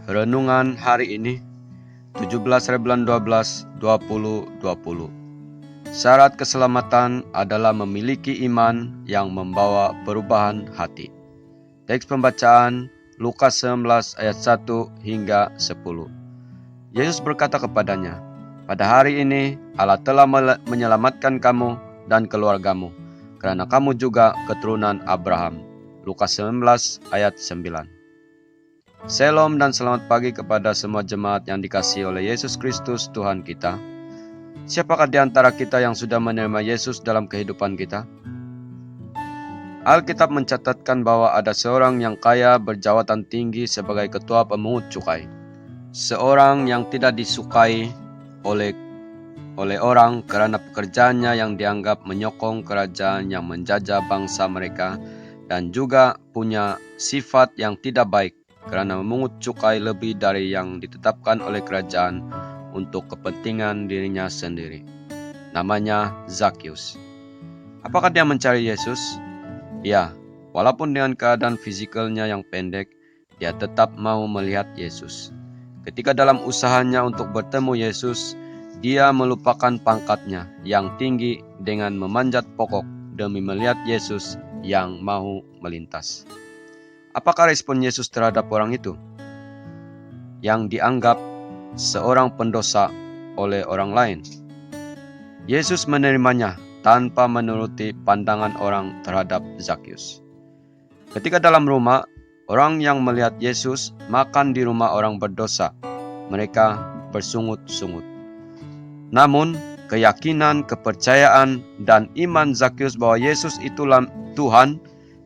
Renungan hari ini 17 bulan 12 2020. Syarat keselamatan adalah memiliki iman yang membawa perubahan hati. Teks pembacaan Lukas 19 ayat 1 hingga 10. Yesus berkata kepadanya, "Pada hari ini Allah telah menyelamatkan kamu dan keluargamu, karena kamu juga keturunan Abraham." Lukas 19 ayat 9. Shalom dan selamat pagi kepada semua jemaat yang dikasihi oleh Yesus Kristus Tuhan kita. Siapakah di antara kita yang sudah menerima Yesus dalam kehidupan kita? Alkitab mencatatkan bahwa ada seorang yang kaya berjabatan tinggi sebagai ketua pemungut cukai. Seorang yang tidak disukai oleh orang karena pekerjaannya yang dianggap menyokong kerajaan yang menjajah bangsa mereka, dan juga punya sifat yang tidak baik karena memungut cukai lebih dari yang ditetapkan oleh kerajaan untuk kepentingan dirinya sendiri. Namanya Zakius. Apakah dia mencari Yesus? Ya, walaupun dengan keadaan fisikalnya yang pendek, dia tetap mau melihat Yesus. Ketika dalam usahanya untuk bertemu Yesus, dia melupakan pangkatnya yang tinggi dengan memanjat pokok demi melihat Yesus yang mau melintas. Apakah respon Yesus terhadap orang itu yang dianggap seorang pendosa oleh orang lain? Yesus menerimanya tanpa menuruti pandangan orang terhadap Zakius. Ketika dalam rumah, orang yang melihat Yesus makan di rumah orang berdosa, mereka bersungut-sungut. Namun, keyakinan, kepercayaan, dan iman Zakius bahwa Yesus itulah Tuhan,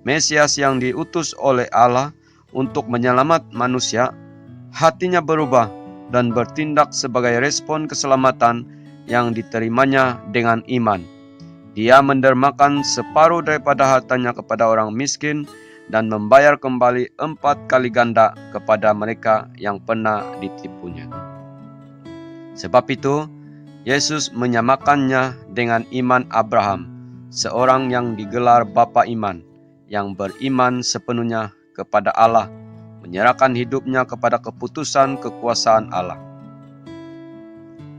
Mesias yang diutus oleh Allah untuk menyelamat manusia, hatinya berubah dan bertindak sebagai respon keselamatan yang diterimanya dengan iman. Dia mendermakan separuh daripada hartanya kepada orang miskin dan membayar kembali 4 kali ganda kepada mereka yang pernah ditipunya. Sebab itu, Yesus menyamakannya dengan iman Abraham, seorang yang digelar bapa iman, yang beriman sepenuhnya kepada Allah, menyerahkan hidupnya kepada keputusan kekuasaan Allah.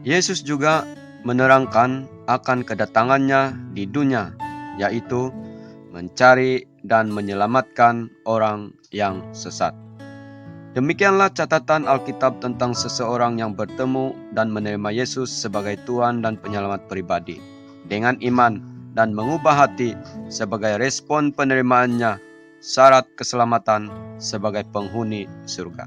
Yesus juga menerangkan akan kedatangannya di dunia, yaitu mencari dan menyelamatkan orang yang sesat. Demikianlah catatan Alkitab tentang seseorang yang bertemu dan menerima Yesus sebagai Tuhan dan Penyelamat pribadi dengan iman dan mengubah hati sebagai respon penerimaannya syarat keselamatan sebagai penghuni surga.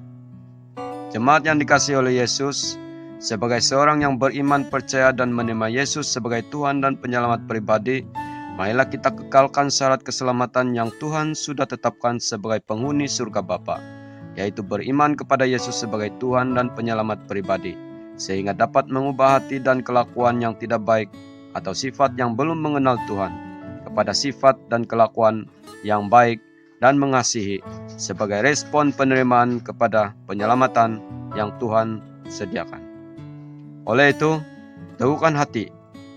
Jemaat yang dikasihi oleh Yesus, sebagai seorang yang beriman, percaya, dan menerima Yesus sebagai Tuhan dan Penyelamat pribadi, marilah kita kekalkan syarat keselamatan yang Tuhan sudah tetapkan sebagai penghuni surga Bapa, yaitu beriman kepada Yesus sebagai Tuhan dan Penyelamat pribadi, sehingga dapat mengubah hati dan kelakuan yang tidak baik atau sifat yang belum mengenal Tuhan kepada sifat dan kelakuan yang baik dan mengasihi sebagai respon penerimaan kepada penyelamatan yang Tuhan sediakan. Oleh itu, teguhkan hati,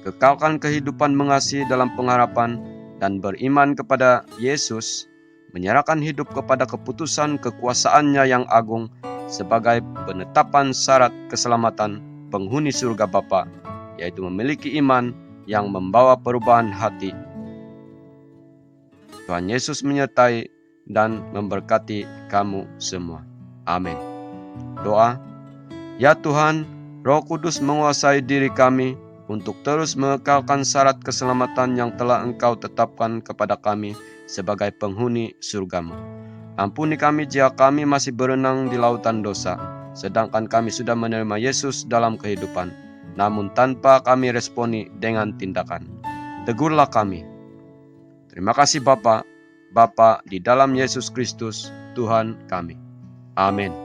kekalkan kehidupan mengasihi dalam pengharapan dan beriman kepada Yesus, menyerahkan hidup kepada keputusan kekuasaannya yang agung sebagai penetapan syarat keselamatan penghuni surga Bapa, yaitu memiliki iman yang membawa perubahan hati. Tuhan Yesus menyertai dan memberkati kamu semua. Amin. Doa. Ya Tuhan, Roh Kudus menguasai diri kami untuk terus mengekalkan syarat keselamatan yang telah Engkau tetapkan kepada kami sebagai penghuni surga-Mu. Ampuni kami jika kami masih berenang di lautan dosa, sedangkan kami sudah menerima Yesus dalam kehidupan, namun tanpa kami responi dengan tindakan. Tegurlah kami. Terima kasih Bapa di dalam Yesus Kristus, Tuhan kami. Amin.